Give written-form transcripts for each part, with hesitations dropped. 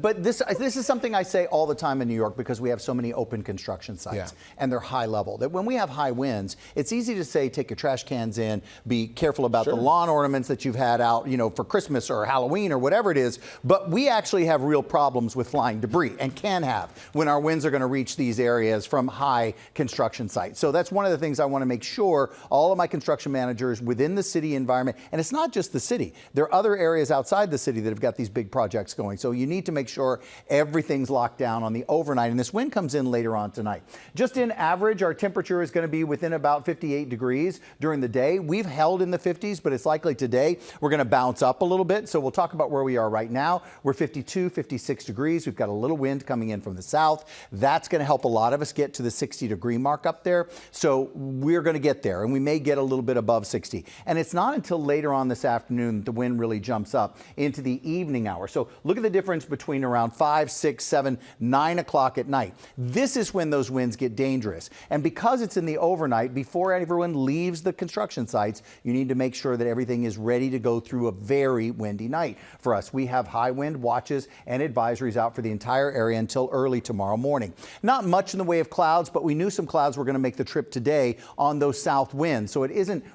But this is something I say all the time in New York because we have so many open construction sites and they're high level. That when we have high winds, it's easy to say take your trash cans in, be careful about the lawn ornaments that you've had out, for Christmas or Halloween or whatever it is. But we actually have real problems with flying debris and can have when our winds are going to reach these areas from high construction sites. So that's one of the things I want to make sure all of my construction managers within the city environment, and it's not just the city, there are other areas outside the city that have got these big projects going. So you need to make sure everything's locked down on the overnight, and this wind comes in later on tonight. Just in average, our temperature is going to be within about 58 degrees during the day. We've held in the 50s, but it's likely today we're going to bounce up a little bit. So we'll talk about where we are right now. We're 52, 56 degrees. We've got a little wind coming in from the south. That's going to help a lot of us get to the 60-degree mark up there. So we're going to get there, and we may get a little bit above 60. And it's not until later on this afternoon that the wind really jumps up into the evening hour. So look at the difference between around 5, 6, 7, 9 o'clock at night. This is when those winds get dangerous. And because it's in the overnight, before everyone leaves the construction sites, you need to make sure that everything is ready to go through a very windy night for us. We have high wind watches and advisories out for the entire area until early tomorrow morning. Not much in the way of clouds, but we knew some clouds were going to make the trip today on those south winds. So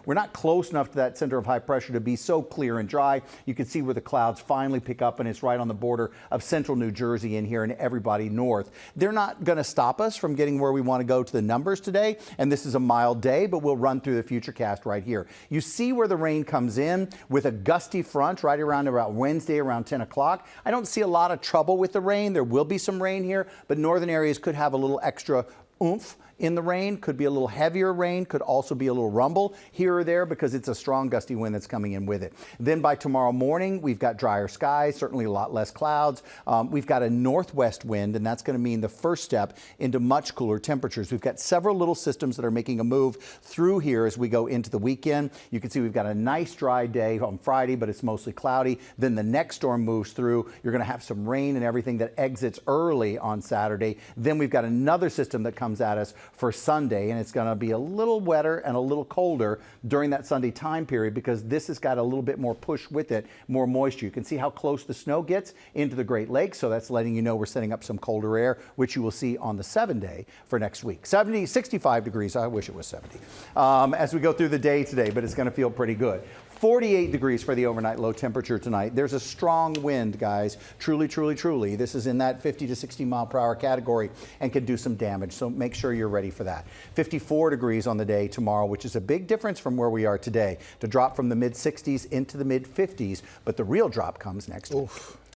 we're not close enough to that center of high pressure to be so clear and dry. You can see where the clouds finally pick up, and it's right on the border of central New Jersey in here and everybody north. They're not going to stop us from getting where we want to go to the numbers today, and this is a mild day, but we'll run through the futurecast right here. You see where the rain comes in with a gusty front right around about Wednesday around 10 o'clock. I don't see a lot of trouble with the rain. There will be some rain here, but northern areas could have a little extra oomph in the rain, could be a little heavier rain, could also be a little rumble here or there because it's a strong gusty wind that's coming in with it. Then by tomorrow morning, we've got drier skies, certainly a lot less clouds. We've got a northwest wind, and that's going to mean the first step into much cooler temperatures. We've got several little systems that are making a move through here as we go into the weekend. You can see we've got a nice dry day on Friday, but it's mostly cloudy. Then the next storm moves through. You're going to have some rain and everything that exits early on Saturday. Then we've got another system that comes at us for Sunday, and it's going to be a little wetter and a little colder during that Sunday time period because this has got a little bit more push with it, more moisture. You can see how close the snow gets into the Great Lakes, so that's letting you know we're setting up some colder air, which you will see on the 7-day for next week. 65 degrees. I wish it was 70 as we go through the day today, but it's going to feel pretty good. 48 degrees for the overnight low temperature tonight. There's a strong wind, guys. Truly, truly, truly. This is in that 50 to 60 mile per hour category and can do some damage. So make sure you're ready for that. 54 degrees on the day tomorrow, which is a big difference from where we are today. To drop from the mid 60s into the mid 50s, but the real drop comes next week.